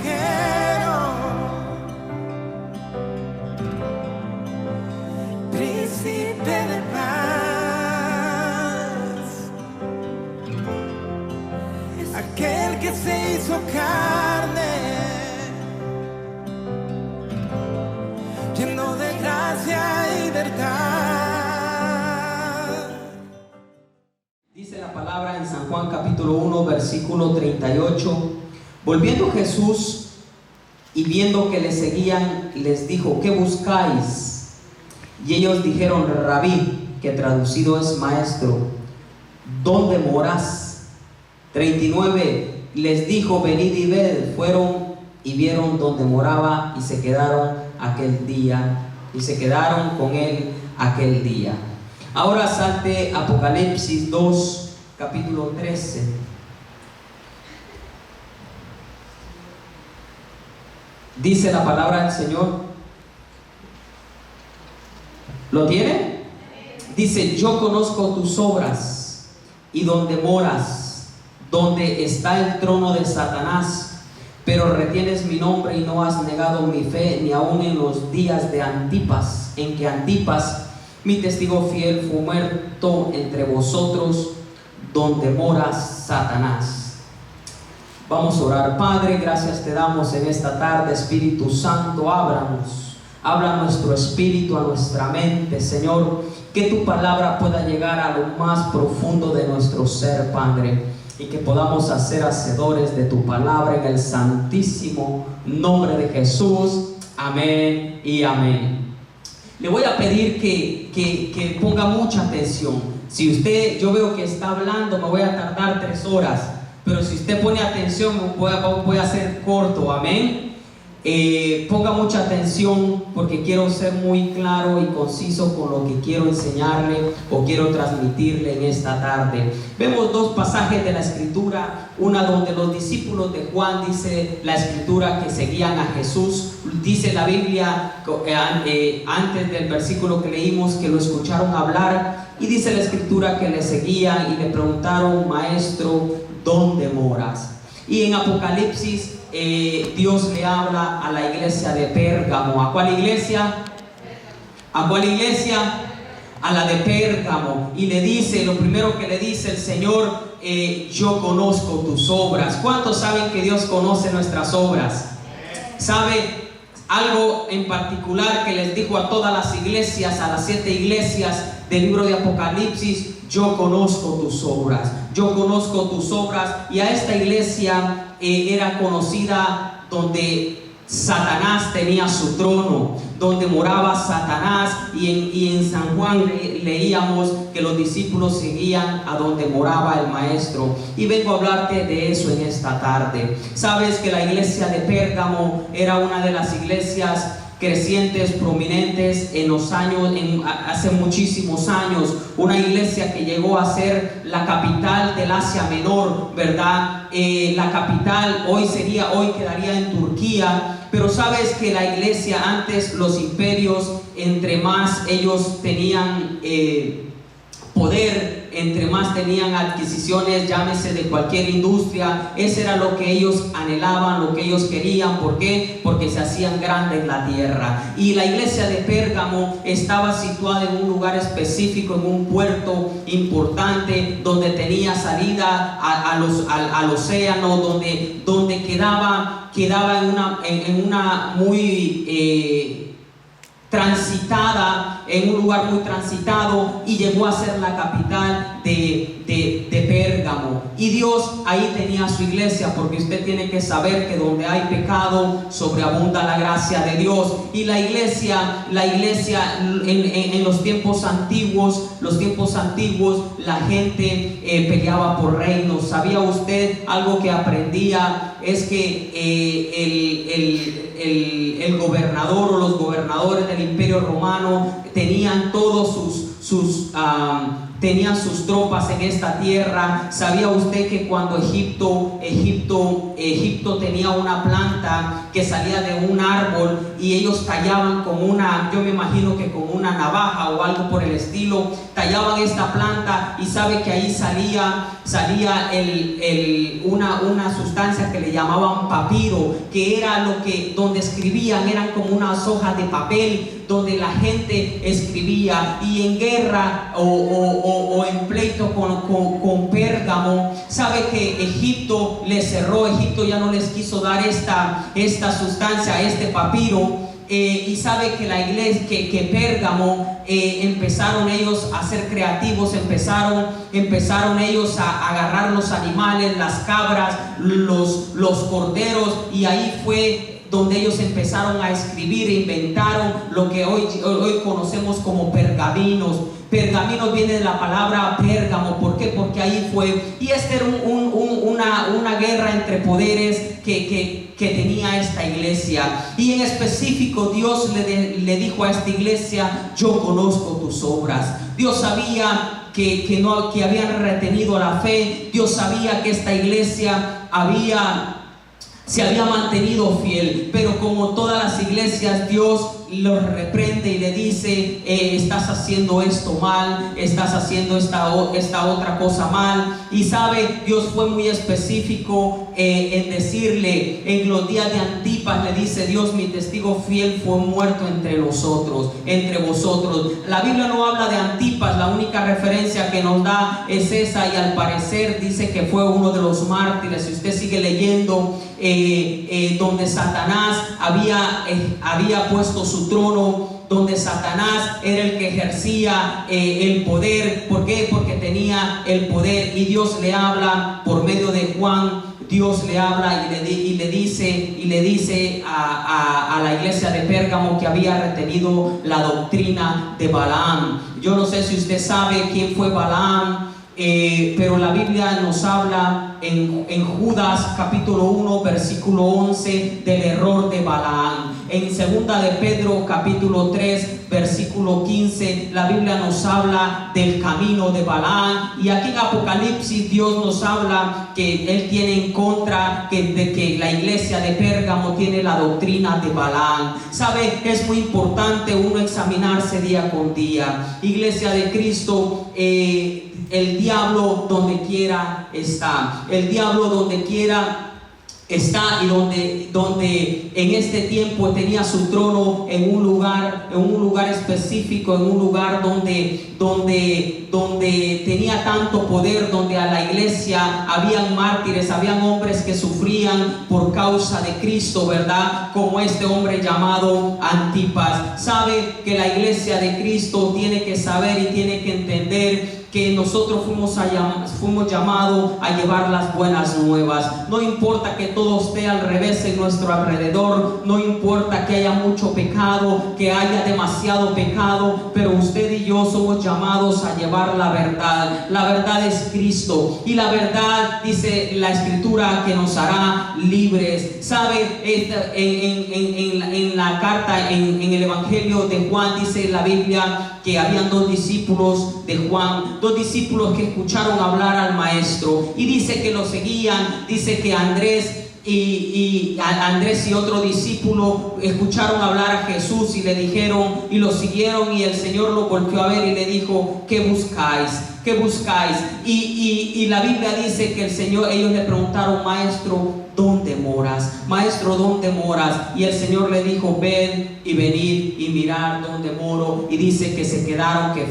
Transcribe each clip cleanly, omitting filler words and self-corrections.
consejero, príncipe de paz, aquel que se hizo carne, lleno de gracia y verdad. Dice la palabra en San Juan capítulo 1 versículo 38: volviendo Jesús y viendo que le seguían, les dijo: ¿qué buscáis? Y ellos dijeron: Rabí, que traducido es maestro, ¿dónde moras? 39, les dijo: venid y ved. Fueron y vieron donde moraba y se quedaron con él aquel día. Ahora salte Apocalipsis 2, capítulo 13. Dice la palabra del Señor. ¿Lo tiene? Dice: yo conozco tus obras y donde moras, donde está el trono de Satanás, pero retienes mi nombre y no has negado mi fe, ni aun en los días de Antipas, en que Antipas, mi testigo fiel, fue muerto entre vosotros, donde moras Satanás. Vamos a orar. Padre, gracias te damos en esta tarde. Espíritu Santo, háblanos. Habla a nuestro espíritu, a nuestra mente, Señor, que tu palabra pueda llegar a lo más profundo de nuestro ser, Padre, y que podamos hacer hacedores de tu palabra en el santísimo nombre de Jesús. Amén y amén. Le voy a pedir que ponga mucha atención. Si usted, yo veo que está hablando, me voy a tardar 3 horas, pero si usted pone atención, voy a hacer corto. Amén. Ponga mucha atención, porque quiero ser muy claro y conciso con lo que quiero enseñarle o quiero transmitirle en esta tarde. Vemos 2 pasajes de la escritura. Una donde los discípulos de Juan, dice la escritura, que seguían a Jesús. Dice la Biblia, antes del versículo que leímos, que lo escucharon hablar, y dice la escritura que le seguían y le preguntaron: maestro, ¿dónde moras? Y en Apocalipsis Dios le habla a la iglesia de Pérgamo. ¿A cuál iglesia? ¿A cuál iglesia? A la de Pérgamo. Y le dice, lo primero que le dice el Señor: yo conozco tus obras. ¿Cuántos saben que Dios conoce nuestras obras? ¿Sabe algo en particular que les dijo a todas las iglesias, a las 7 iglesias del libro de Apocalipsis? Yo conozco tus obras. Yo conozco tus obras. Y a esta iglesia era conocida donde Satanás tenía su trono, donde moraba Satanás. Y en San Juan leíamos que los discípulos seguían a donde moraba el maestro. Y vengo a hablarte de eso en esta tarde. Sabes que la iglesia de Pérgamo era una de las iglesias crecientes, prominentes en los años, hace muchísimos años, una iglesia que llegó a ser la capital del Asia Menor, ¿verdad? La capital hoy quedaría en Turquía. Pero sabes que la iglesia antes, los imperios, entre más ellos tenían poder, entre más tenían adquisiciones, llámese de cualquier industria, ese era lo que ellos anhelaban, lo que ellos querían. ¿Por qué? Porque se hacían grandes en la tierra. Y la iglesia de Pérgamo estaba situada en un lugar específico, en un puerto importante, donde tenía salida al océano, donde quedaba en una muy transitada, en un lugar muy transitado, y llegó a ser la capital de Pérgamo. Y Dios ahí tenía su iglesia, porque usted tiene que saber que donde hay pecado sobreabunda la gracia de Dios. Y la iglesia en los tiempos antiguos, la gente peleaba por reinos. ¿Sabía usted algo que aprendía? Es que el gobernador o los gobernadores del Imperio Romano tenían todos sus tenían sus tropas en esta tierra. ¿Sabía usted que cuando Egipto tenía una planta que salía de un árbol y ellos tallaban con una, yo me imagino que con una navaja o algo por el estilo, tallaban esta planta y sabe que ahí salía una sustancia que le llamaban papiro, que era donde escribían, eran como unas hojas de papel donde la gente escribía. Y en guerra o en pleito con Pérgamo, sabe que Egipto les cerró, Egipto ya no les quiso dar esta sustancia, este papiro. Y sabe que la iglesia, que Pérgamo, empezaron ellos a ser creativos, empezaron ellos a agarrar los animales, las cabras, los corderos, y ahí fue donde ellos empezaron a escribir e inventaron lo que hoy conocemos como pergaminos. Pergaminos viene de la palabra Pérgamo. ¿Por qué? Porque ahí fue. Y esta era una guerra entre poderes que tenía esta iglesia. Y en específico Dios le dijo a esta iglesia: yo conozco tus obras. Dios sabía que habían retenido la fe. Dios sabía que esta iglesia se había mantenido fiel, pero como todas las iglesias, Dios los reprende y le dice: estás haciendo esto mal, estás haciendo esta otra cosa mal. Y sabe, Dios fue muy específico en decirle, en los días de Antipas, le dice Dios: mi testigo fiel fue muerto entre vosotros. La Biblia no habla de Antipas, la única referencia que nos da es esa, y al parecer dice que fue uno de los mártires. Si usted sigue leyendo, donde Satanás había puesto su trono, donde Satanás era el que ejercía el poder. ¿Por qué? Porque tenía el poder. Y Dios le habla por medio de Juan. Dios le habla y le dice a la iglesia de Pérgamo que había retenido la doctrina de Balaam. Yo no sé si usted sabe quién fue Balaam, pero la Biblia nos habla en Judas capítulo 1 versículo 11 del error de Balaam. En segunda de Pedro capítulo 3 versículo 15 la Biblia nos habla del camino de Balaam. Y aquí en Apocalipsis Dios nos habla que Él tiene en contra de que la iglesia de Pérgamo tiene la doctrina de Balaam. ¿Sabe? Es muy importante uno examinarse día con día. Iglesia de Cristo, el diablo donde quiera está. El diablo donde quiera está, y donde en este tiempo tenía su trono en un lugar específico, en un lugar donde tenía tanto poder, donde a la iglesia habían mártires, habían hombres que sufrían por causa de Cristo, ¿verdad? Como este hombre llamado Antipas. Sabe que la iglesia de Cristo tiene que saber y tiene que entender que nosotros fuimos llamados a llevar las buenas nuevas. No importa que todo esté al revés en nuestro alrededor, no importa que haya mucho pecado, que haya demasiado pecado, pero usted y yo somos llamados a llevar la verdad. La verdad es Cristo, y la verdad, dice la Escritura, que nos hará libres. ¿Sabe? En la carta, en el Evangelio de Juan, dice la Biblia que habían dos discípulos de Juan, dos discípulos que escucharon hablar al maestro, y dice que lo seguían. Dice que Andrés y otro discípulo escucharon hablar a Jesús y le dijeron, y lo siguieron, y el Señor lo volvió a ver y le dijo: ¿qué buscáis? ¿Qué buscáis? Y la Biblia dice que ellos le preguntaron: maestro, ¿dónde moras? Maestro, ¿dónde moras? Y el Señor le dijo: ven y venid y mirad dónde moro. Y dice que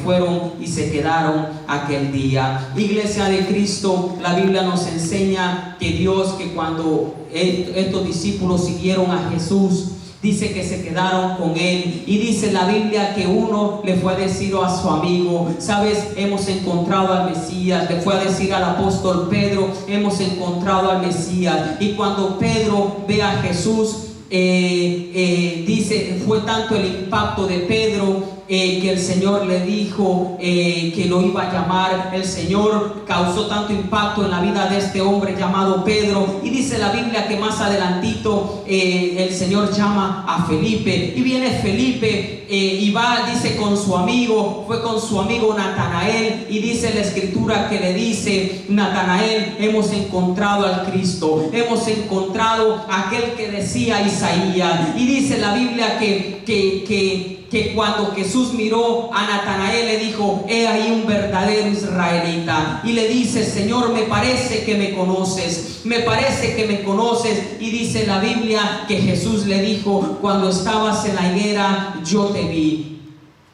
fueron y se quedaron aquel día. Iglesia de Cristo, la Biblia nos enseña que Dios, que cuando estos discípulos siguieron a Jesús, dice que se quedaron con Él. Y dice la Biblia que uno le fue a decir a su amigo: sabes, hemos encontrado al Mesías. Le fue a decir al apóstol Pedro: hemos encontrado al Mesías. Y cuando Pedro ve a Jesús, dice, fue tanto el impacto de Pedro que el Señor le dijo que lo iba a llamar. El Señor causó tanto impacto en la vida de este hombre llamado Pedro, y dice la Biblia que más adelantito el Señor llama a Felipe, y viene Felipe y va, dice, con su amigo, fue con su amigo Natanael, y dice la escritura que le dice: Natanael, hemos encontrado al Cristo, hemos encontrado a aquel que decía Isaías. Y dice la Biblia que cuando Jesús miró a Natanael, le dijo: he ahí un verdadero israelita. Y le dice: Señor, me parece que me conoces, me parece que me conoces. Y dice la Biblia que Jesús le dijo: cuando estabas en la higuera, yo te vi.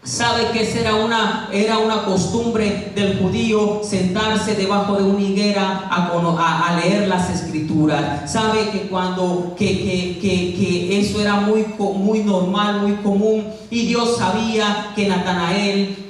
Sabe que esa era una costumbre del judío, sentarse debajo de una higuera a leer las escrituras. Sabe que cuando que eso era muy normal, muy común. Y Dios sabía que Natanael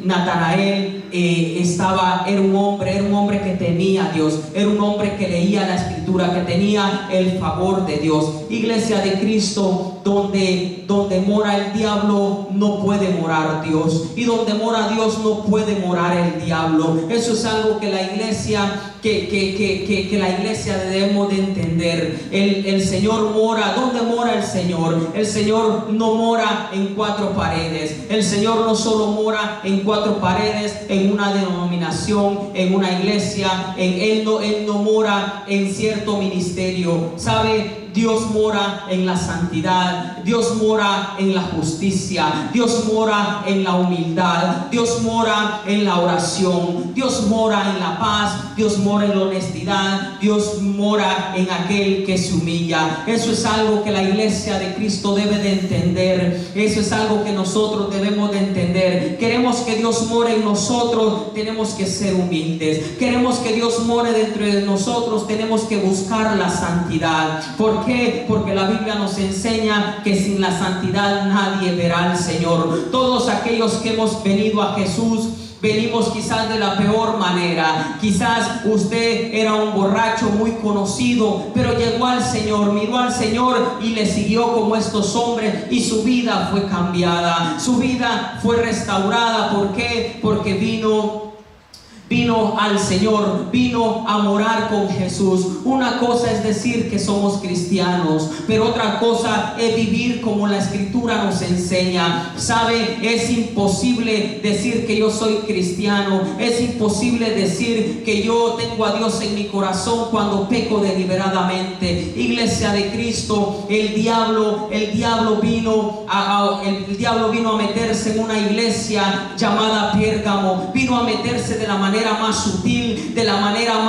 era un hombre que temía a Dios, era un hombre que leía la escritura, que tenía el favor de Dios. Iglesia de Cristo, donde mora el diablo, no puede morar Dios, y donde mora Dios, no puede morar el diablo. Eso es algo que la iglesia la iglesia debemos de entender. El Señor mora. ¿Dónde mora el Señor? El Señor no mora en cuatro paredes. El Señor no solo mora en cuatro paredes, en una denominación, en una iglesia. Él no mora en cierto ministerio. ¿Sabe? Dios mora en la santidad, Dios mora en la justicia, Dios mora en la humildad, Dios mora en la oración, Dios mora en la paz, Dios mora en la honestidad, Dios mora en aquel que se humilla. Eso es algo que la iglesia de Cristo debe de entender. Eso es algo que nosotros debemos de entender. Queremos que Dios more en nosotros, tenemos que ser humildes. Queremos que Dios more dentro de nosotros, tenemos que buscar la santidad. ¿Por qué? Porque la Biblia nos enseña que sin la santidad nadie verá al Señor. Todos aquellos que hemos venido a Jesús, venimos quizás de la peor manera. Quizás usted era un borracho muy conocido, pero llegó al Señor, miró al Señor y le siguió como estos hombres, y su vida fue cambiada, su vida fue restaurada. ¿Por qué? Porque vino al Señor, vino a morar con Jesús. Una cosa es decir que somos cristianos, pero otra cosa es vivir como la escritura nos enseña. ¿Sabe? Es imposible decir que yo soy cristiano, es imposible decir que yo tengo a Dios en mi corazón cuando peco deliberadamente. Iglesia de Cristo, el diablo vino a meterse en una iglesia llamada Pérgamo, vino a meterse de la manera más sutil, de la manera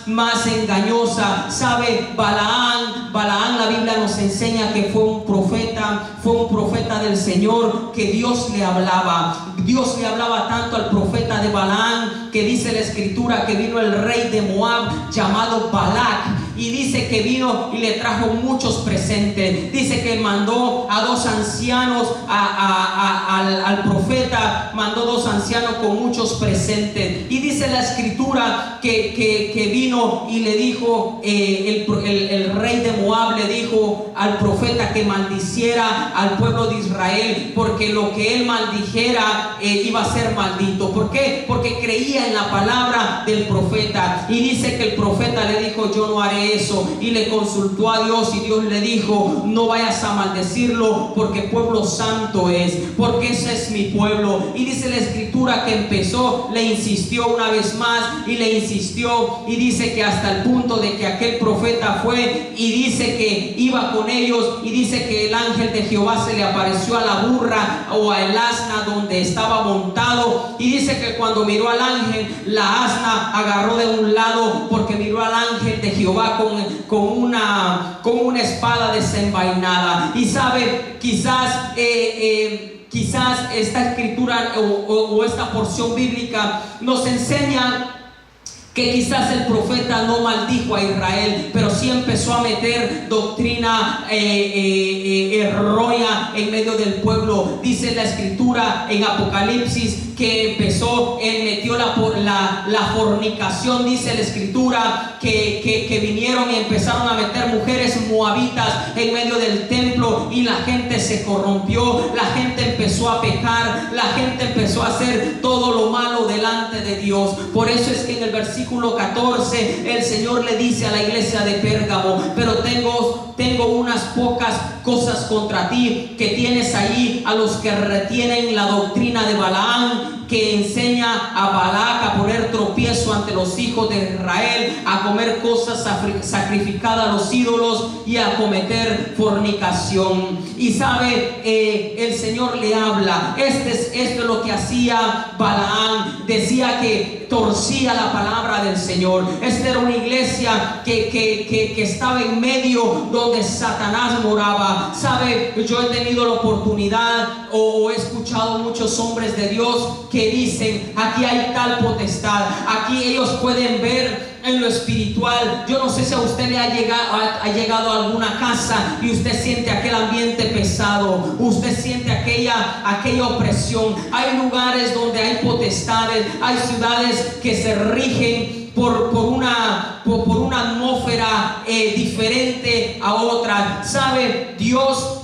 más engañosa. ¿Sabe? Balaán, la Biblia nos enseña que fue un profeta del Señor, que Dios le hablaba. Dios le hablaba tanto al profeta de Balaán, que dice la escritura que vino el rey de Moab llamado Balac, y dice que vino y le trajo muchos presentes. Dice que mandó a dos ancianos al profeta, mandó dos ancianos con muchos presentes. Y dice la escritura que vino y le dijo, el rey de Moab le dijo al profeta que maldiciera al pueblo de Israel, porque lo que él maldijera iba a ser maldito. ¿Por qué? Porque creía en la palabra del profeta. Y dice que el profeta le dijo: yo no haré eso. Y le consultó a Dios, y Dios le dijo: no vayas a maldecirlo, porque pueblo santo es, porque ese es mi pueblo. Y dice la escritura que empezó, le insistió una vez más, y le insistió, y dice que hasta el punto de que aquel profeta fue, y dice que iba con ellos, y dice que el ángel de Jehová se le apareció a la burra o al asna donde estaba montado. Y dice que cuando miró al ángel, la asna agarró de un lado, porque miró al ángel de Jehová con una espada desenvainada. Y sabe, quizás esta escritura o esta porción bíblica nos enseña que quizás el profeta no maldijo a Israel, pero sí empezó a meter doctrina errónea en medio del pueblo. Dice la escritura en Apocalipsis que empezó, él metió la fornicación, dice la escritura, que vinieron y empezaron a meter mujeres moabitas en medio del templo, y la gente se corrompió, la gente empezó a pecar, la gente empezó a hacer todo lo malo delante de Dios. Por eso es que en el versículo 14 el Señor le dice a la iglesia de Pérgamo: pero tengo unas pocas cosas contra ti, que tienes ahí a los que retienen la doctrina de Balaam, que enseña a Balac a poner tropiezo ante los hijos de Israel, a comer cosas sacrificadas a los ídolos y a cometer fornicación. Y sabe, el Señor le habla. Esto es lo que hacía Balaam. Decía que torcía la palabra del Señor. Esta era una iglesia que estaba en medio donde Satanás moraba. Sabe, yo he tenido la oportunidad o he escuchado muchos hombres de Dios que dicen: aquí hay tal potestad, aquí ellos pueden ver en lo espiritual. Yo no sé si a usted le ha llegado a alguna casa y usted siente aquel ambiente pesado, usted siente aquella opresión. Hay lugares donde hay potestades, hay ciudades que se rigen por una atmósfera diferente a otra. ¿Sabe? Dios,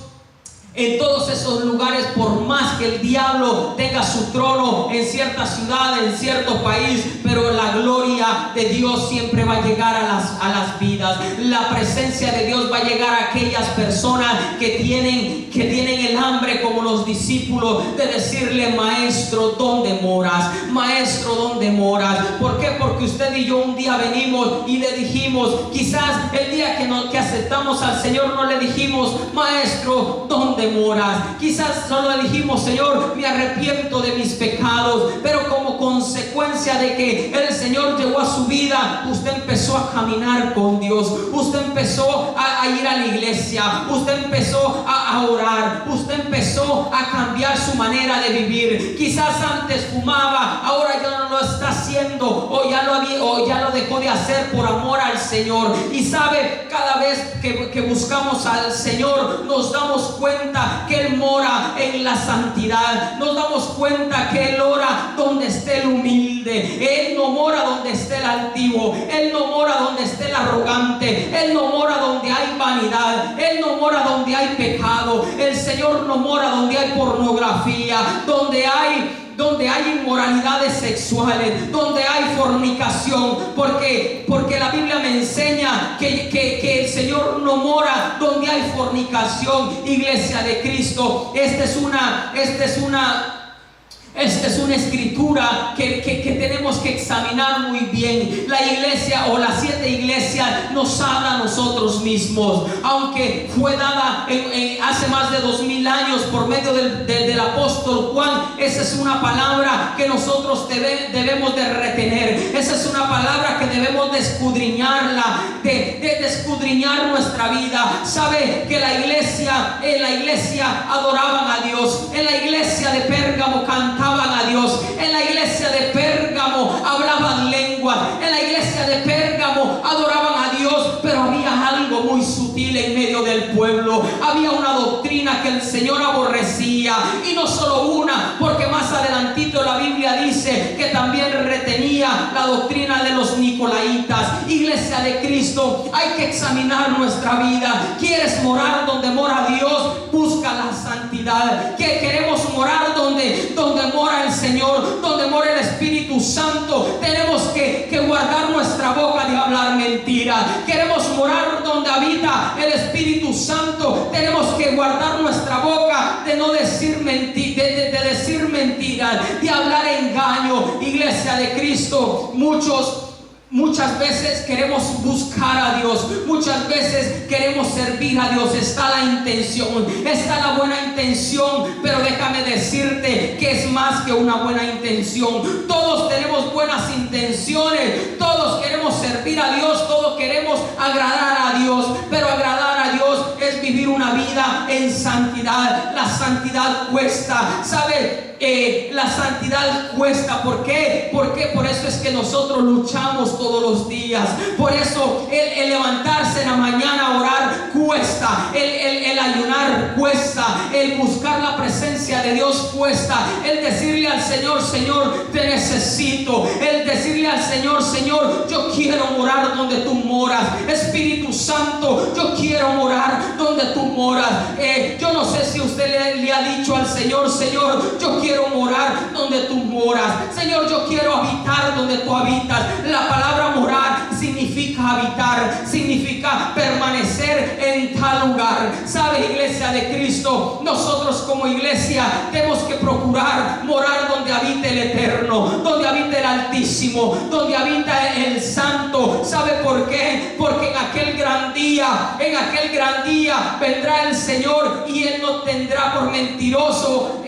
en todos esos lugares, por más que el diablo tenga su trono en cierta ciudad, en cierto país, pero la gloria de Dios siempre va a llegar a las vidas. La presencia de Dios va a llegar a aquellas personas que tienen el hambre, como los discípulos, de decirle: Maestro, ¿dónde moras? Maestro, ¿dónde moras? ¿Por qué? Porque usted y yo un día venimos y le dijimos, quizás el día que aceptamos al Señor, no le dijimos: Maestro, ¿dónde moras? Quizás solo le dijimos: Señor, me arrepiento de mis pecados. Pero como consecuencia de que el Señor llegó a su vida, usted empezó a caminar con Dios, usted empezó a ir a la iglesia, usted empezó a orar, usted empezó a cambiar su manera de vivir. Quizás antes fumaba, ahora ya no lo está haciendo, o ya lo dejó de hacer por amor al Señor. Y sabe, cada vez que buscamos al Señor, nos damos cuenta que Él mora en la santidad. Nos damos cuenta que Él ora donde esté el humilde. Él no mora donde esté el altivo. Él no mora donde esté el arrogante. Él no mora donde hay vanidad. Él no mora donde hay pecado. El Señor no mora donde hay pornografía, donde hay inmoralidades sexuales, donde hay fornicación, porque la Biblia me enseña que el Señor no mora donde hay fornicación. Iglesia de Cristo, esta es una escritura que tenemos que examinar muy bien. La iglesia, o las 7 iglesias, nos habla a nosotros mismos, aunque fue dada hace más de 2000 años por medio del apóstol Juan. Esa es una palabra que nosotros debemos de retener. Esa es una palabra que debemos de escudriñarla, de escudriñar nuestra vida. Sabe que en la iglesia adoraban a Dios. En la iglesia de Pérgamo cantaban a Dios. En la iglesia de Pérgamo hablaban lenguas. En la iglesia de Pérgamo adoraban a Dios, pero había algo muy sutil en medio del pueblo. Había una doctrina que el Señor aborrecía, y no solo una, porque más adelantito la Biblia dice que también retenía la doctrina de los nicolaitas. Iglesia de Cristo, hay que examinar nuestra vida. ¿Quieres morar donde mora Dios? Busca la santidad. ¿Que queremos morar donde mora el Señor, donde mora el Espíritu Santo? Tenemos que guardar nuestra boca de hablar mentiras. Queremos morar donde habita el Espíritu Santo. Tenemos que guardar nuestra boca de no decir mentiras, de decir mentiras, de hablar engaño. Iglesia de Cristo, muchas veces queremos buscar a Dios, muchas veces queremos servir a Dios. Está la intención, está la buena intención, pero déjame decirte que es más que una buena intención. Todos tenemos buenas intenciones, todos queremos servir a Dios, todos queremos agradar a Dios, pero agradar a Dios es vivir una vida en santidad. La santidad cuesta, ¿sabe? La santidad cuesta. ¿Por qué? Porque por eso es que nosotros luchamos todos los días. Por eso el levantarse en la mañana a orar cuesta, el ayunar cuesta, el buscar la presencia iglesia de Dios cuesta el decirle al Señor, Señor, te necesito. El decirle al Señor, Señor, yo quiero morar donde tú moras. Espíritu Santo, yo quiero morar donde tú moras. Yo no sé si usted le ha dicho al Señor, Señor, yo quiero morar donde tú moras. Señor, yo quiero habitar donde tú habitas. La palabra morar significa habitar, significa permanecer en tal lugar. ¿Sabe, iglesia de Cristo? Nosotros como iglesia tenemos que procurar morar donde habita el Eterno, donde habita el Altísimo, donde habita el Santo. ¿Sabe por qué? Porque en aquel gran día vendrá el Señor y Él no tendrá por mentiroso,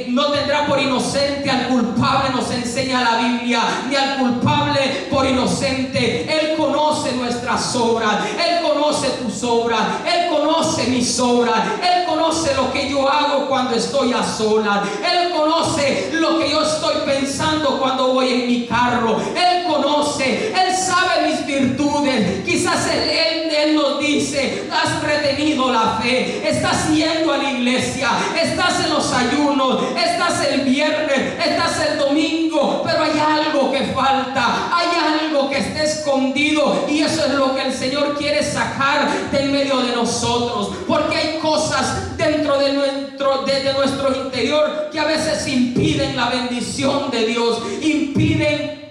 no tendrá por inocente al culpable, nos enseña la Biblia, ni al culpable por inocente. Él conoce nuestras obras, Él conoce tus obras, Él conoce mis obras, Él conoce lo que yo hago cuando estoy a solas, Él conoce lo que yo estoy pensando cuando voy en mi carro, Él conoce, Él sabe mis virtudes. Quizás Él nos dice, has retenido la fe, estás yendo a la iglesia, estás en los ayunos, estás el viernes, estás el domingo, pero hay algo que falta, hay algo que está escondido, y eso es lo que el Señor quiere sacar de en medio de nosotros, porque hay cosas dentro de nuestro interior que a veces impiden la bendición de Dios, impiden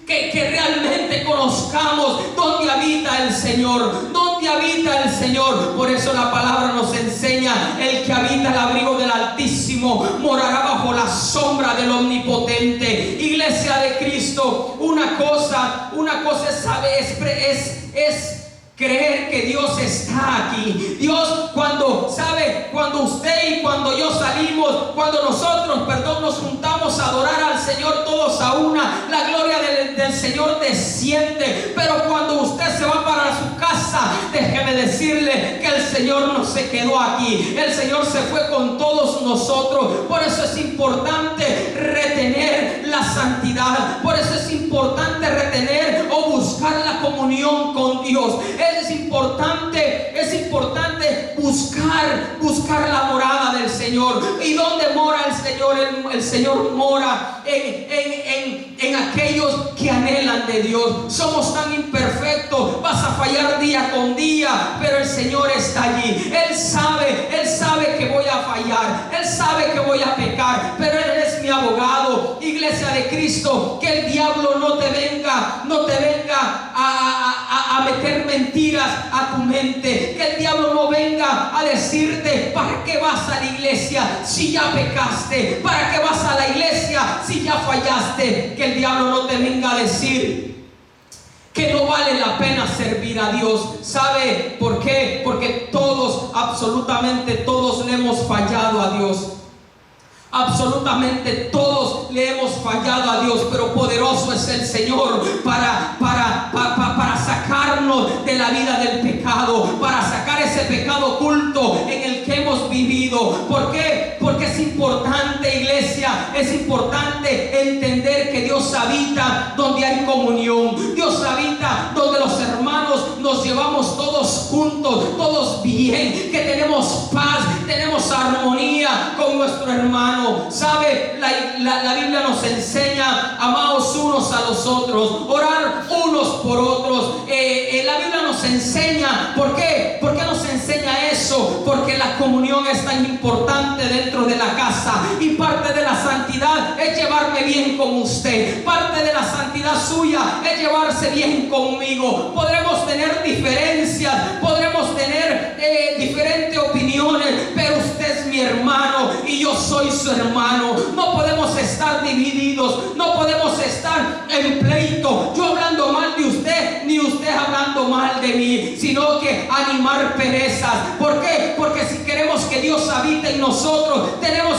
que realmente conozcamos dónde habita el Señor, dónde habita el Señor. Por eso la palabra nos enseña: el que habita el abrigo del Altísimo morará bajo la sombra del Omnipotente. Iglesia de Cristo, una cosa es creer que Dios está aquí. Dios, cuando usted y cuando yo salimos, cuando nosotros, nos juntamos a adorar al Señor todos a una, la gloria del Señor desciende. Pero cuando usted se va para su casa, déjeme decirle que el Señor no se quedó aquí, el Señor se fue con todos nosotros. Por eso es importante retener la santidad, por eso es importante retener o buscar la comunión con Dios. Es importante buscar la morada del Señor. ¿Y dónde mora el Señor? El Señor mora en aquellos que anhelan de Dios. Somos tan imperfectos, vas a fallar día con día, pero el Señor está allí. Él sabe que voy a fallar, Él sabe que voy a pecar, pero Él es mi abogado. Iglesia de Cristo, que el diablo no te venga a meter mentiras a tu mente, que el diablo no venga a decirte: ¿para qué vas a la iglesia si ya pecaste? ¿Para qué vas a la iglesia si ya fallaste? Que el diablo no te venga a decir que no vale la pena servir a Dios. ¿Sabe por qué? Porque todos, absolutamente todos, le hemos fallado a Dios. Absolutamente todos le hemos fallado a Dios, pero poderoso es el Señor para sacarnos de la vida del pecado, para sacar ese pecado oculto en el que hemos vivido. ¿Por qué? Porque es importante, iglesia, es importante entender que Dios habita donde hay comunión. Dios habita donde los hermanos nos llevamos todos juntos, todos bien, que tenemos paz, tenemos armonía con nuestro hermano. ¿Sabe? La Biblia nos enseña: amaos unos a los otros, orar unos por otros. La Biblia nos enseña. ¿Por qué? ¿Por qué nos enseña eso? Porque la comunión es tan importante dentro de la casa, y parte de la santidad es llevarme bien con usted, parte de la santidad suya es llevarse bien conmigo. Podremos tener diferencias, podremos tener diferentes opiniones, pero usted es mi hermano y yo soy su hermano. No podemos estar divididos, no podemos estar en pleito, yo hablando mal de usted ni usted hablando mal de mí, sino que animar perezas. ¿Por qué? Porque si queremos que Dios habite en nosotros, tenemos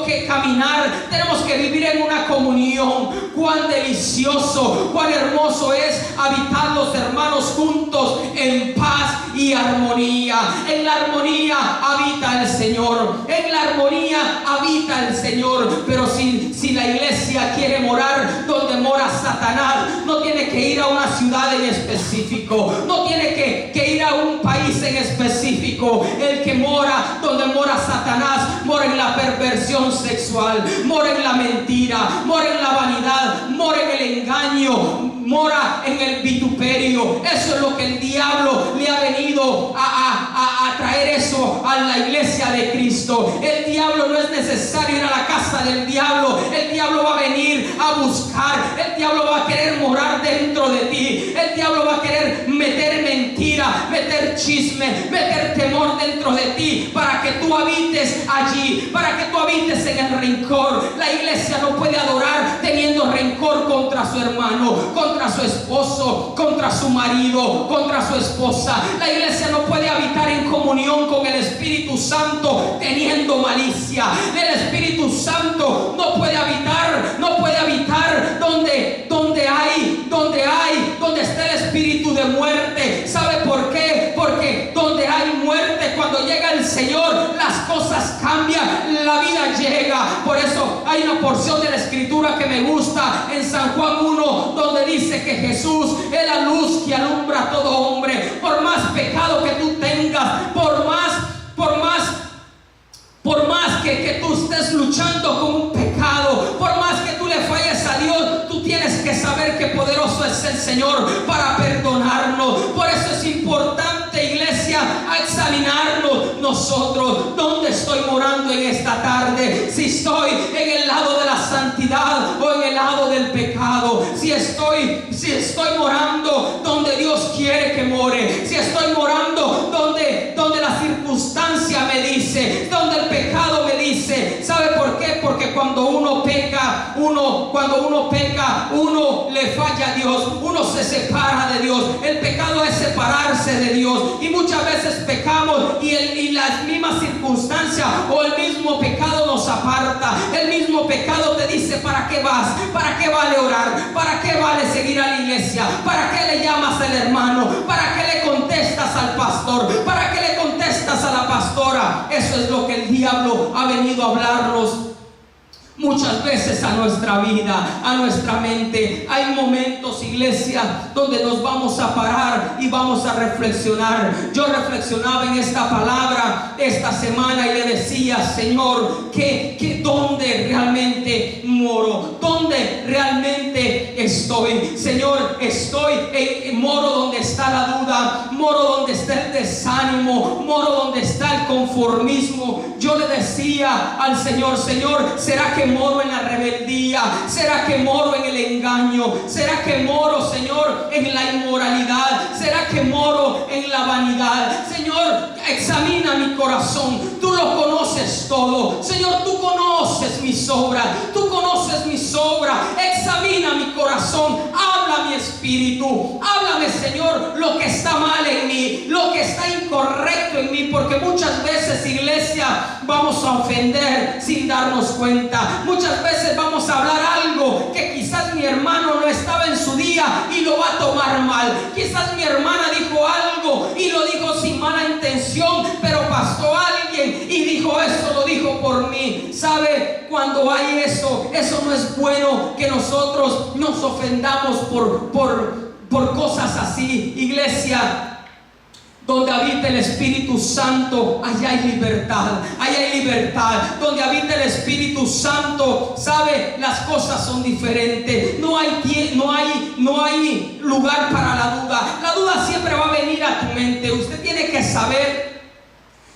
que caminar, tenemos que vivir en una comunión. Cuán delicioso, cuán hermoso es habitar los hermanos juntos en paz y armonía. En la armonía habita el Señor, en la armonía habita el Señor. Pero si la iglesia quiere morar donde mora Satanás, no tiene que ir a una ciudad en específico, no tiene que ir a un país en específico, específico. El que mora donde mora Satanás, mora en la perversión sexual, mora en la mentira, mora en la vanidad, mora en el engaño, mora en el vituperio. Eso es lo que el diablo le ha venido a traer eso a la iglesia de Cristo. El diablo no es necesario ir a la casa del diablo. El diablo va a venir a buscar. El diablo va a querer morar dentro de ti. El diablo va a querer meter mentira, meter chisme, meter temor dentro de ti para que tú habites allí, para que tú habites en el rencor. La iglesia no puede adorar teniendo rencor contra su hermano, contra su esposo, contra su marido, contra su esposa. La iglesia no puede habitar en comunión con el Espíritu Santo teniendo malicia. El Espíritu Santo no puede habitar donde está el espíritu de muerte. ¿Sabe por qué? Porque donde hay muerte, cuando llega el Señor, las cosas cambian, la vida llega. Por eso hay una porción de la escritura que me gusta en San Juan 1, donde dice que Jesús es la luz que alumbra a todo hombre. Por más pecado que tú tengas, por más que tú estés luchando con un pecado, por más que tú le falles a Dios, tú tienes que saber que poderoso es el Señor para perdonarnos. Por eso es importante, iglesia, a examinarnos nosotros. ¿Dónde estoy morando en esta tarde? Si estoy en el lado de la santidad o en el lado del pecado. Si estoy morando donde Dios quiere que more. Si estoy morando donde la circunstancia me dice, donde el pecado me dice. ¿Sabe por qué? Porque cuando uno peca, uno le falla a Dios, uno se separa de Dios. El pecado es separarse de Dios, y muchas veces pecamos y las mismas circunstancias o el mismo pecado nos aparta. El mismo pecado te dice: ¿para qué vas? ¿Para qué vale orar? ¿Para qué vale seguir a la iglesia? ¿Para qué le llamas al hermano? ¿Para qué le contestas al pastor? ¿Para qué le contestas a la pastora? Eso es lo que el diablo ha venido a hablarnos muchas veces a nuestra vida, a nuestra mente. Hay momentos, iglesia, donde nos vamos a parar y vamos a reflexionar. Yo reflexionaba en esta palabra esta semana y le decía: Señor, que ¿dónde realmente moro? ¿Dónde realmente estoy? Señor, moro donde está la duda, moro donde está el desánimo, moro donde está el conformismo. Yo le decía al Señor: Señor, ¿será que moro en la rebeldía? ¿Será que moro en el engaño? ¿Será que moro, Señor, en la inmoralidad? ¿Será que moro en la vanidad? Señor, examina mi corazón. Tú lo conoces todo. Señor, tú conoces mis obras. Tú conoces mis obras. Examina mi corazón. Habla mi espíritu. Háblame, Señor, lo que está mal en mí, lo que está incorrecto en mí. Porque muchas veces, iglesia, vamos a ofender sin darnos cuenta. Muchas veces vamos a hablar algo que quizás mi hermano no estaba en su día y lo va a tomar mal. Quizás mi hermana dijo algo y lo dijo sin mala intención, pero pasó alguien y dijo: eso lo dijo por mí. ¿Sabe? Cuando hay eso no es bueno que nosotros nos ofendamos por cosas así. Iglesia, donde habita el Espíritu Santo, allá hay libertad, allá hay libertad. Donde habita el Espíritu Santo, ¿sabe? Las cosas son diferentes. No hay lugar para la duda. La duda siempre va a venir a tu mente. Usted tiene que saber.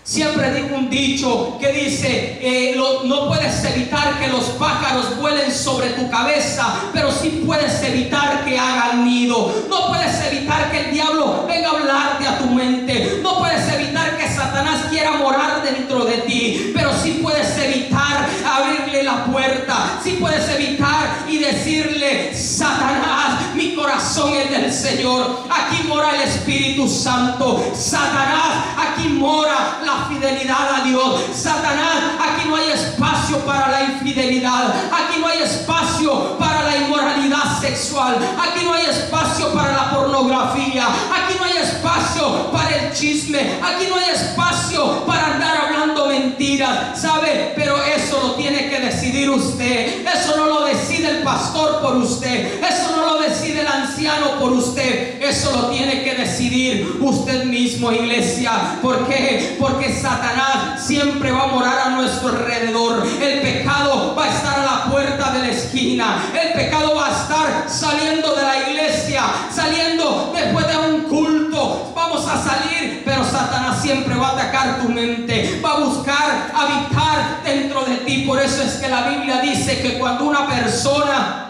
Siempre digo un dicho que dice: no puedes evitar que los pájaros vuelen sobre tu cabeza, pero sí puedes evitar que hagan nido. No puedes evitar que el diablo venga a hablarte a tu mente. No puedes evitar que Satanás quiera morar dentro de ti, pero sí puedes evitar abrirle la puerta. Sí puedes evitar y decirle: Satanás, mi corazón es del Señor. Aquí mora el Espíritu Santo. Satanás, aquí mora la fidelidad a Dios. Satanás, aquí no hay espacio para la infidelidad. Aquí no hay espacio para la inmoralidad sexual. Aquí no hay espacio para la pornografía. Aquí no hay espacio para el chisme. Aquí no hay espacio para andar hablando mentiras. ¿Sabe? Pero eso lo tiene que decidir usted. Eso no lo decide el pastor por usted. Eso no lo decide el anciano por usted. Eso lo tiene que decidir usted. usted mismo, iglesia. ¿Por qué? Porque Satanás siempre va a morar a nuestro alrededor. El pecado va a estar a la puerta de la esquina. El pecado va a estar saliendo de la iglesia, saliendo después de un culto. Vamos a salir, pero Satanás siempre va a atacar tu mente, va a buscar habitar dentro de ti. Por eso es que la Biblia dice que cuando una persona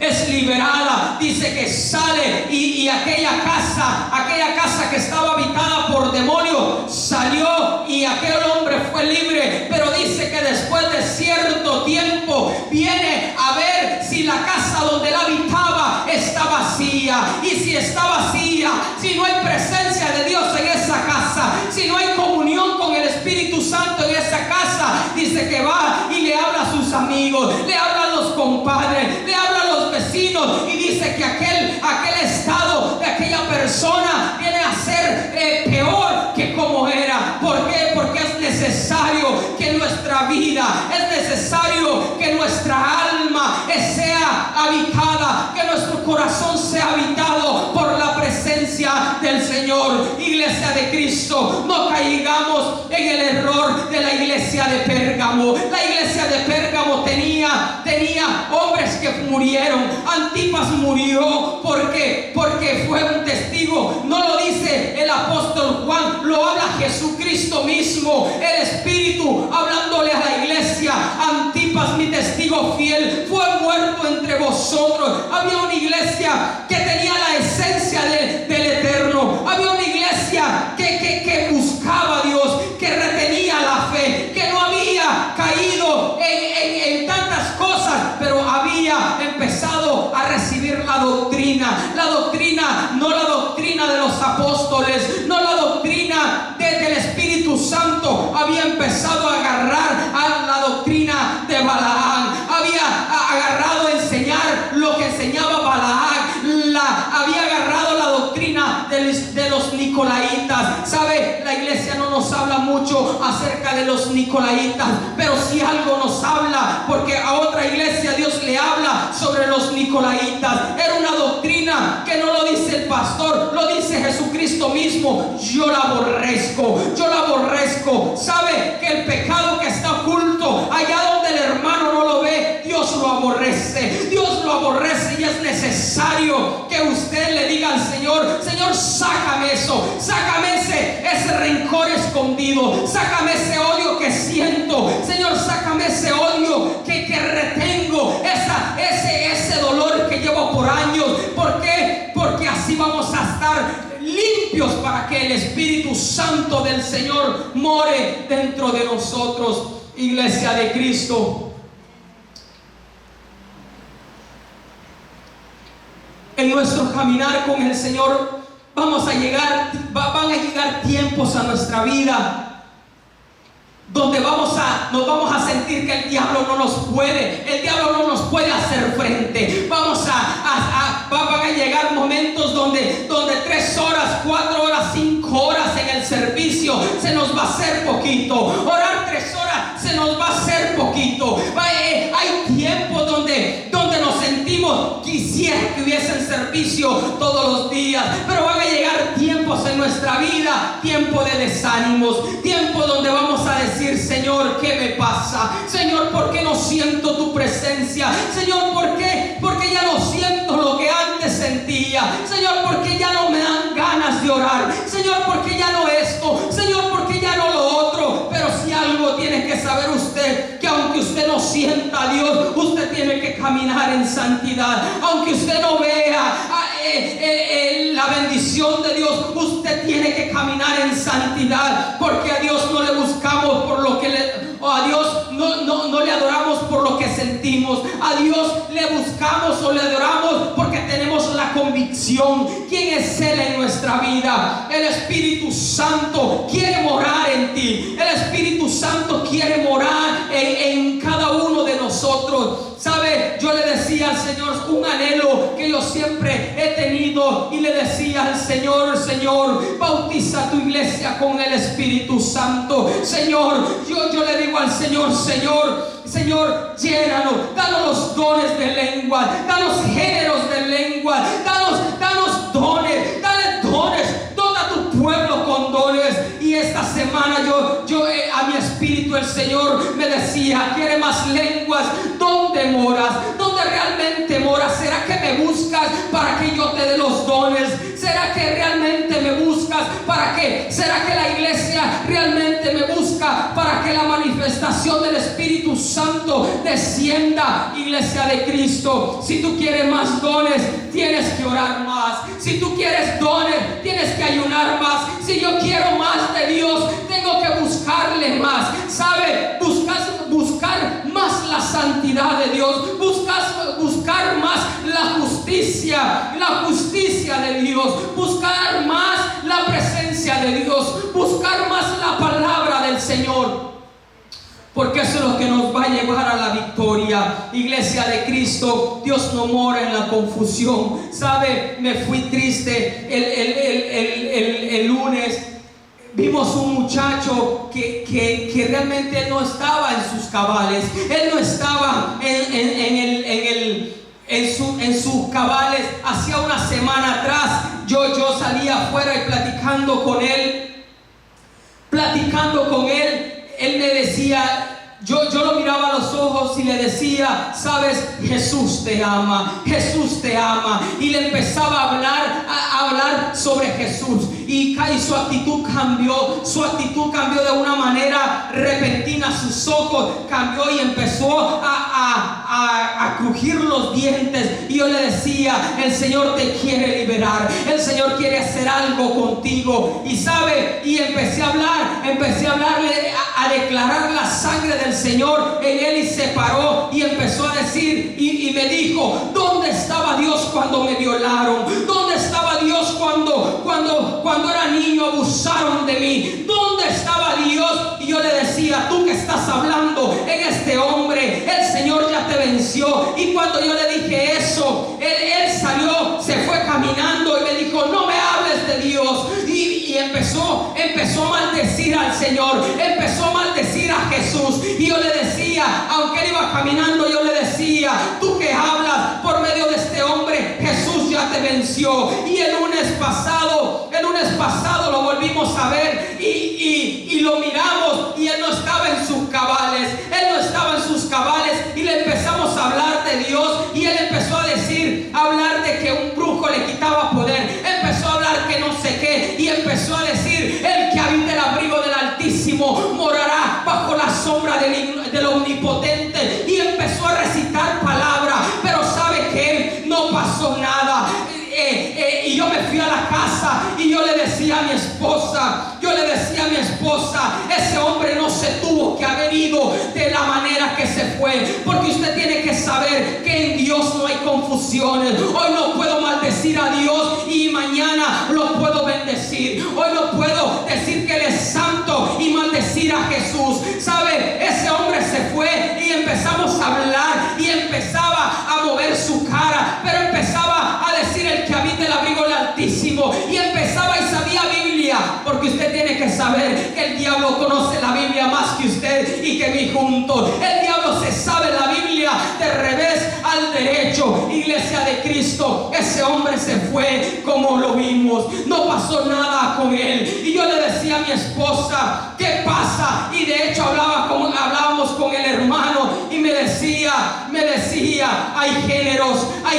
es liberada, dice que sale y aquella casa que estaba habitada por demonio salió y aquel hombre fue libre. Pero dice que después de cierto tiempo viene a ver si la casa donde él habitaba está vacía. Y si está vacía, si no hay presencia de Dios en esa casa, si no hay comunión con el Espíritu Santo en esa casa, dice que va y le habla a sus amigos, le habla a los compadres, le habla a los vecinos, y dice que aquel estado de aquella persona viene a ser peor que como era. ¿Por qué? Porque es necesario que nuestra vida, es necesario que nuestra alma sea habitada, que nuestro corazón sea habitado por la presencia del Señor. Iglesia de Cristo, no caigamos en el error de la iglesia de Pérgamo. La iglesia de Pérgamo tenía hombres que murieron. Antipas murió porque fue un testigo. No lo dice el apóstol Juan, lo habla Jesucristo mismo, el Espíritu hablándole a la iglesia. Antipas, mi testigo fiel, fue muerto entre vosotros. Había una iglesia que tenía la esencia del eterno. Había una iglesia que buscaba a Dios, que retenía la fe, que no había caído en tantas cosas, pero había empezado a recibir la doctrina. La doctrina, no la doctrina de los apóstoles, no la doctrina del Espíritu Santo. Había empezado a agarrar a la doctrina de Balaam. Había agarrado a enseñar lo que enseñaba Balaam. Había agarrado la doctrina de los nicolaitas. ¿Sabe? La iglesia no nos habla mucho acerca de los nicolaitas, pero si algo nos habla, porque a otra iglesia Dios le habla sobre los nicolaitas. Era una doctrina que no lo dice el pastor, lo dice Jesucristo mismo. Yo la aborrezco, yo la aborrezco. ¿Sabe? Que el pecado que está oculto, allá donde el hermano no lo ve, Dios lo aborrece. Dios lo aborrece, y es necesario que usted le diga al Señor: Señor, sácame eso, sácame ese rencor escondido, sácame ese odio que siento, Señor, sácame ese odio que retengo, ese dolor que llevo por años. ¿Por qué? Porque así vamos a estar limpios para que el Espíritu Santo del Señor more dentro de nosotros. Iglesia de Cristo, en nuestro caminar con el Señor van a llegar tiempos a nuestra vida donde nos vamos a sentir que el diablo no nos puede hacer frente. Van a llegar momentos donde 3 horas, 4 horas, 5 horas en el servicio se nos va a hacer poquito. Orar 3 horas se nos va a hacer poquito. Hay tiempos donde nos sentimos, quisiera que hubiesen servicio todos los días, pero van a llegar tiempos en nuestra vida, tiempo de desánimos, tiempo donde vamos a decir: Señor, ¿qué me pasa? Señor, ¿por qué no siento tu presencia? Señor, ¿por qué? Porque ya no siento lo que antes sentía. Señor, porque ya no me dan ganas de orar. Señor, porque ya no esto. Señor, porque ya no lo otro. Pero si algo tiene que saber usted, que aunque usted no sienta a Dios, usted tiene que caminar en santidad. Aunque usted no vea la bendición de Dios, usted tiene que caminar en santidad, porque a Dios no le buscamos por lo que a Dios no le adoramos por lo que sentimos. A Dios le buscamos o le adoramos porque tenemos la convicción quién es Él en nuestra vida. El Espíritu Santo quiere morar en ti. El Espíritu Santo quiere morar en cada uno de nosotros. ¿Sabe? Yo le decía al Señor un anhelo que yo siempre he tenido, y le decía al Señor: Señor, bautiza tu iglesia con el Espíritu Santo. Señor, yo le digo al Señor: Señor, llénanos, danos los dones de lengua, danos géneros de lengua, danos dones, dale dones, dona Y esta semana a mi espíritu el Señor me decía: quiere más lenguas. ¿Dónde moras? ¿Dónde realmente moras? ¿Será que me buscas para que yo te dé los dones? ¿Será que realmente me buscas para qué? ¿Será que la iglesia realmente me busca para que la manifestación del Espíritu Santo descienda? Iglesia de Cristo, si tú quieres más dones, tienes que orar más. Si tú quieres dones, tienes que ayunar más. Si yo quiero más de Dios, tengo que buscarle más. ¿Sabe? Buscar más la santidad de Dios, buscar más la justicia de Dios, buscar más la presencia de Dios, buscar más la palabra del Señor, porque eso es lo que nos va a llevar a la victoria. Iglesia de Cristo, Dios no mora en la confusión. ¿Sabe? Me fui triste el lunes. Vimos un muchacho que realmente no estaba en sus cabales. Él no estaba en sus cabales. Hacía una semana atrás yo salía afuera y platicando con él, él me decía, yo lo miraba a los ojos y le decía: sabes, Jesús te ama, Jesús te ama. Y le empezaba a hablar sobre Jesús. Y su actitud cambió de una manera repentina. Sus ojos cambió y empezó a crujir los dientes. Y yo le decía: el Señor te quiere liberar, el Señor quiere hacer algo contigo. Y sabe, y empecé a hablarle, a declarar la sangre del Señor en él. Y se paró y empezó a decir, y me dijo: ¿dónde estaba Dios cuando me violaron? ¿Dónde estaba Dios cuando era niño abusaron de mí? ¿Dónde estaba Dios? Y yo le decía: tú que estás hablando en este hombre, el Señor ya te venció. Y cuando yo le dije eso, él salió, se fue caminando y me dijo: no me hables de Dios. Y empezó a maldecir al Señor, empezó a maldecir a Jesús. Y yo le decía, aunque él iba caminando, yo le decía: tú que hablas por medio de este hombre, Jesús ya te venció. Y el lunes pasado lo volvimos a ver y lo miramos, y él no estaba en sus cabales. Y le empezamos a hablar de Dios, y él empezó a hablar de que un brujo le quitaba poder. Empezó a hablar que no sé qué, y empezó a decir: el que habita el abrigo del Altísimo morará bajo la sombra del Omnipotente. Y empezó a recitar palabras, pero ¿sabe qué? No pasó nada. Y yo me fui a la casa y yo le decía a mi esposa, ese hombre no se tuvo que haber ido de la manera que se fue, porque usted tiene que saber que en Dios no hay confusiones. Hoy no puedo maldecir a Dios y mañana lo puedo bendecir. Hoy no puedo decir que Él es santo y maldecir a Jesús. ¿Sabe? Ese hombre se fue y empezamos a hablar, y empezaba a mover su cara, pero empezaba a decir: el que habita el abrigo del Altísimo. Y empezaba y sabía Biblia, porque usted tiene que saber que el diablo conoce la Biblia más que usted y que mí juntos. El diablo se sabe la Biblia de revés al derecho. Iglesia de Cristo, ese hombre se fue como lo vimos, no pasó nada con él. Y yo le decía a mi esposa: ¿qué pasa? Y de hecho hablábamos con el hermano, y me decía: hay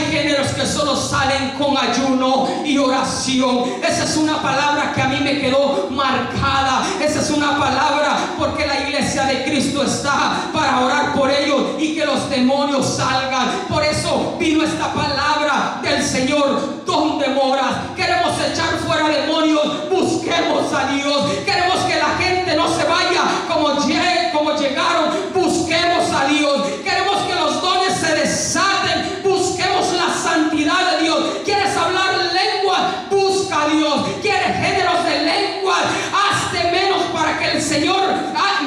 géneros que solo salen con ayuno y oración. Esa es una palabra que a mí me quedó marcada. Esa es una palabra, porque la iglesia de Cristo está para orar por ellos y que los demonios salgan. Por eso vino esta palabra del Señor: ¿dónde moras? Queremos echar fuera demonios, busquemos a Dios. Queremos que la gente no se vaya como llegaron, busquemos a Dios. Queremos que los dones se desaten, busquemos la santidad de Dios. ¿Quieres hablar lenguas? Busca a Dios. ¿Quieres géneros de lenguas? Hazte menos para que el Señor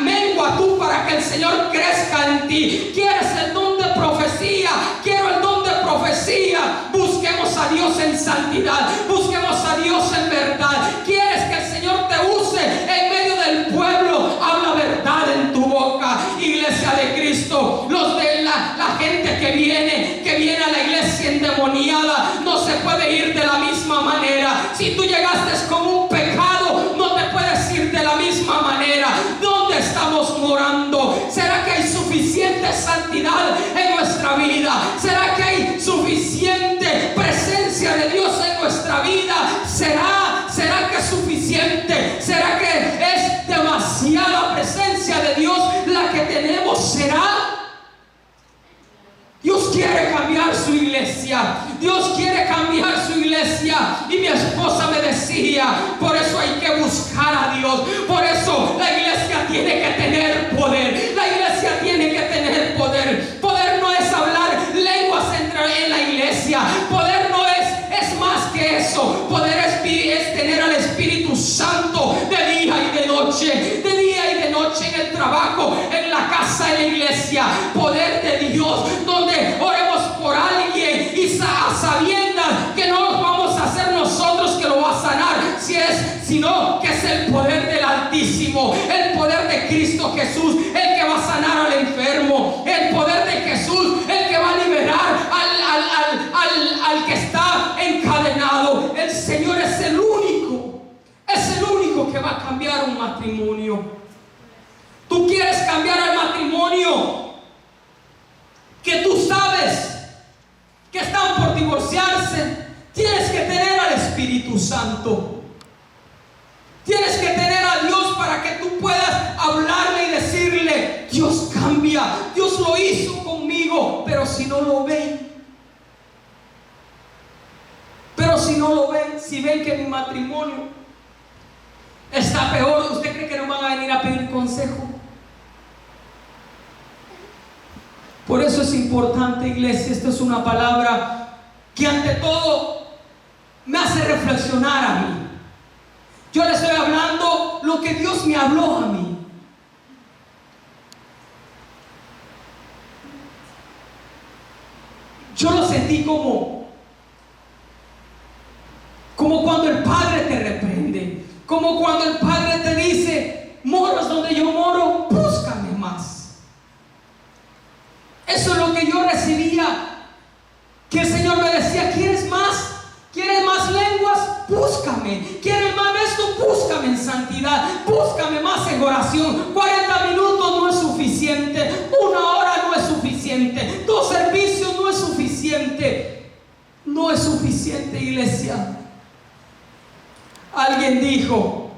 mengua tú, para que el Señor crezca en ti. ¿Quieres el don de profecía? Quiero el don de profecía. Busquemos a Dios en santidad, busquemos a Dios en verdad. ¿Quieres que el Señor te use en medio del pueblo? Habla verdad en tu boca. Iglesia de Cristo, la gente que viene a la iglesia endemoniada no se puede ir de la misma manera. Si tú llegaste con un pecado, no te puedes ir de la misma trabajo, en la casa, en la iglesia. Poder de Dios, donde oremos por alguien y a sabiendas que no vamos a hacer nosotros que lo va a sanar, sino que es el poder del Altísimo, el poder de Cristo Jesús, el que va a sanar al enfermo, el poder de Jesús, el que va a liberar al que está encadenado. El Señor es el único que va a cambiar un matrimonio. Tú quieres cambiar el matrimonio que tú sabes que están por divorciarse. Tienes que tener al Espíritu Santo. Tienes que tener a Dios para que tú puedas hablarle y decirle: Dios cambia, Dios lo hizo conmigo. Pero si no lo ven, si ven que mi matrimonio está peor, ¿usted cree que no van a venir a pedir consejo? Por eso es importante, iglesia, esta es una palabra que ante todo me hace reflexionar a mí. Yo le estoy hablando lo que Dios me habló a mí. Yo lo sentí como cuando el Padre te reprende, como cuando el Padre te dice: moras donde yo moro, búscame más. Eso es lo que yo recibía, que el Señor me decía: ¿quieres más? ¿Quieres más lenguas? Búscame. ¿Quieres más de esto? Búscame en santidad. Búscame más en oración. 40 minutos no es suficiente. 1 hora no es suficiente. 2 servicios no es suficiente. No es suficiente, iglesia. Alguien dijo: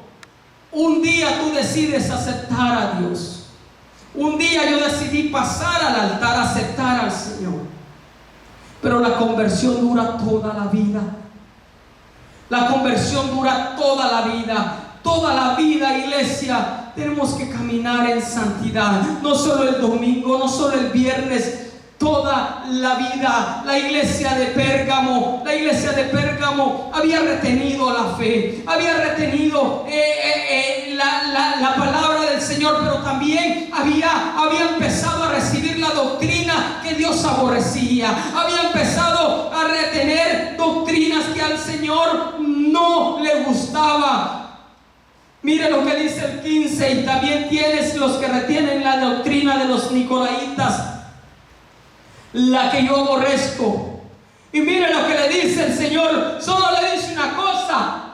un día tú decides aceptar a Dios. Un día yo decidí pasar al altar, aceptar al Señor. Pero la conversión dura toda la vida. La conversión dura toda la vida. Toda la vida, iglesia. Tenemos que caminar en santidad. No solo el domingo, no solo el viernes. Toda la vida. La iglesia de Pérgamo había retenido la fe, había retenido la palabra del Señor, pero también había empezado a recibir la doctrina que Dios aborrecía. Había empezado a retener doctrinas que al Señor no le gustaba. Mire lo que dice el 15: y también tienes los que retienen la doctrina de los nicolaitas, la que yo aborrezco. Y mire lo que le dice el Señor. Solo le dice una cosa.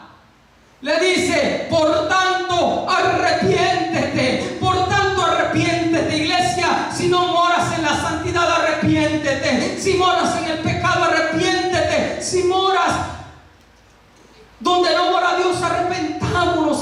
Le dice: por tanto arrepiéntete. Por tanto arrepiéntete, iglesia. Si no moras en la santidad, arrepiéntete. Si moras en el pecado, arrepiéntete. Si moras donde no mora Dios, arrepintámonos.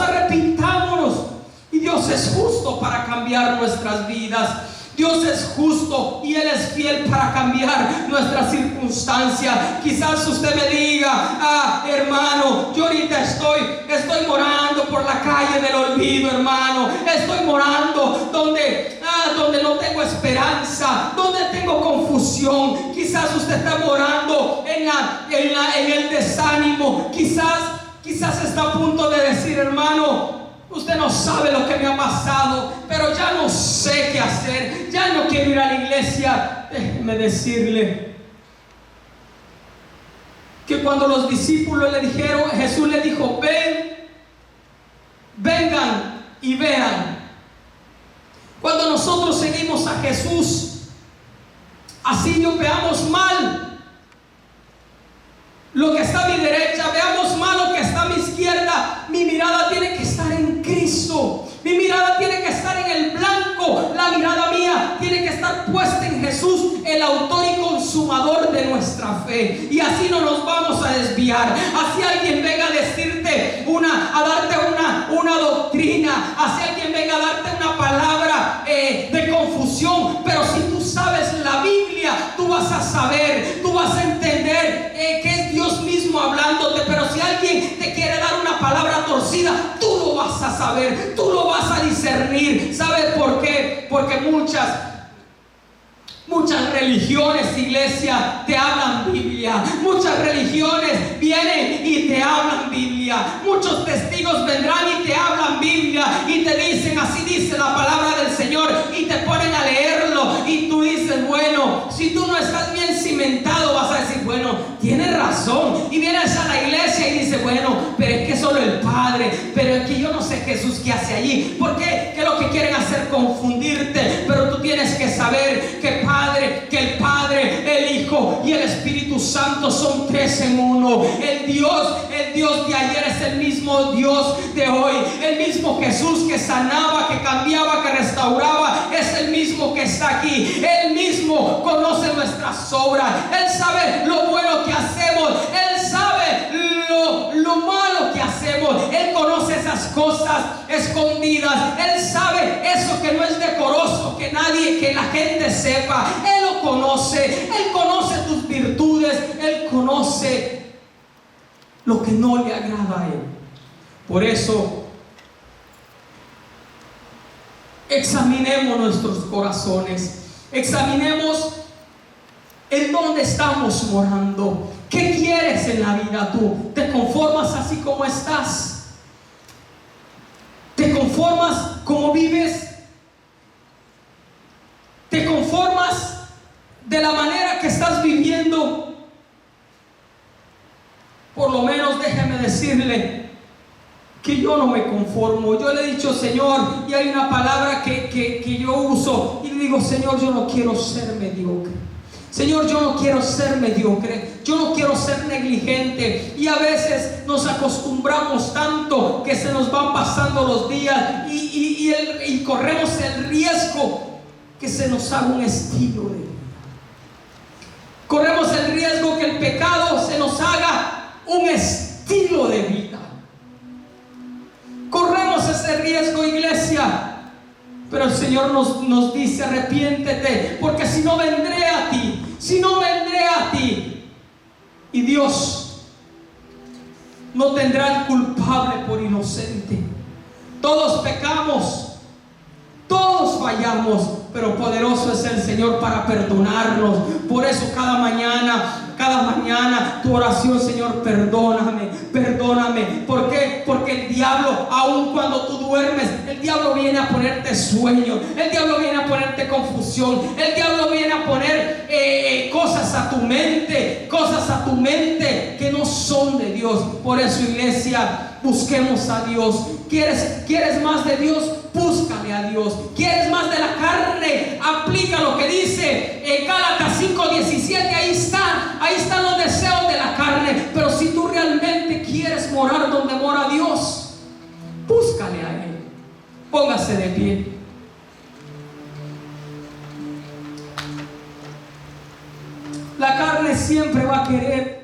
Y Dios es justo para cambiar nuestras vidas. Dios es justo y Él es fiel para cambiar nuestras circunstancias. Quizás usted me diga: hermano, yo ahorita estoy morando por la calle del olvido, hermano. Estoy morando donde no tengo esperanza, donde tengo confusión. Quizás usted está morando en el desánimo. Quizás está a punto de decir: hermano, usted no sabe lo que me ha pasado, pero ya no sé qué hacer, ya no quiero ir a la iglesia. Déjeme decirle que cuando los discípulos le dijeron, Jesús le dijo: vengan y vean. Cuando nosotros seguimos a Jesús, así no veamos mal lo que está a mi derecha, veamos mal lo que está a mi izquierda, mi mirada tiene que estar en Cristo. Mi mirada tiene que estar en el blanco. La mirada mía tiene que estar puesta en Jesús, el autor y consumador de nuestra fe. Y así no nos vamos a desviar. Así alguien venga a decirte a darte una doctrina, así alguien venga a darte una palabra de confusión, pero si tú sabes la Biblia, tú vas a saber, tú vas a entender que es Dios mismo hablándote. Pero si alguien te quiere dar una palabra torcida, tú lo vas a saber, tú lo vas a discernir. ¿Sabes por qué? Porque muchas religiones, iglesia, te hablan Biblia. Muchas religiones vienen y te hablan Biblia. Muchos testigos vendrán y te hablan Biblia y te dicen: así dice la palabra del Señor. si tú no estás bien cimentado, vas a decir, bueno, tienes razón. Y vienes a la iglesia y dices, bueno, pero es que solo el Padre, pero es que yo no sé Jesús qué hace allí. ¿Por qué? Que lo que quieren hacer confundirte. Pero tú tienes que saber que el Padre, el Hijo y el Espíritu Santo son tres en uno. El Dios de ayer es el mismo Dios de hoy. El mismo Jesús que sanaba, que cambiaba, que restauraba, es el mismo que está aquí. Él mismo conoce nuestras obras. Él sabe lo bueno que hacemos. Él sabe lo malo que hacemos. Él conoce esas cosas escondidas. Él sabe eso que no es decoroso, que la gente sepa. Él lo conoce. Él conoce tus virtudes. Él conoce lo que no le agrada a Él. Por eso, examinemos nuestros corazones. Examinemos en dónde estamos morando. ¿Qué quieres en la vida tú? ¿Te conformas así como estás? ¿Te conformas como vives? ¿Te conformas de la manera que estás viviendo? Por lo menos déjeme decirle que yo no me conformo. Yo le he dicho, Señor, y hay una palabra que yo uso y le digo, Señor, yo no quiero ser mediocre. Señor, yo no quiero ser mediocre, yo no quiero ser negligente. Y a veces nos acostumbramos tanto que se nos van pasando los días y corremos el riesgo que se nos haga un estilo de vida. Corremos el riesgo que el pecado se nos haga un estilo de vida. Corremos ese riesgo, iglesia. Pero el Señor nos dice, arrepiéntete, porque si no vendré a ti. Y Dios no tendrá el culpable por inocente. Todos pecamos, todos fallamos, pero poderoso es el Señor para perdonarnos. Por eso cada mañana tu oración, Señor, perdóname. ¿Por qué? Porque el diablo, aun cuando tú duermes, el diablo viene a ponerte sueño, el diablo viene a ponerte confusión, el diablo viene a poner cosas a tu mente que no son de Dios. Por eso, iglesia, busquemos a Dios. ¿Quieres más de Dios? Búscale a Dios. ¿Quieres más de la carne? Aplica lo que dice en Gálatas 5:17. Ahí están los deseos de la carne. Pero si tú realmente quieres morar donde mora Dios, búscale a Él. Póngase de pie. La carne siempre va a querer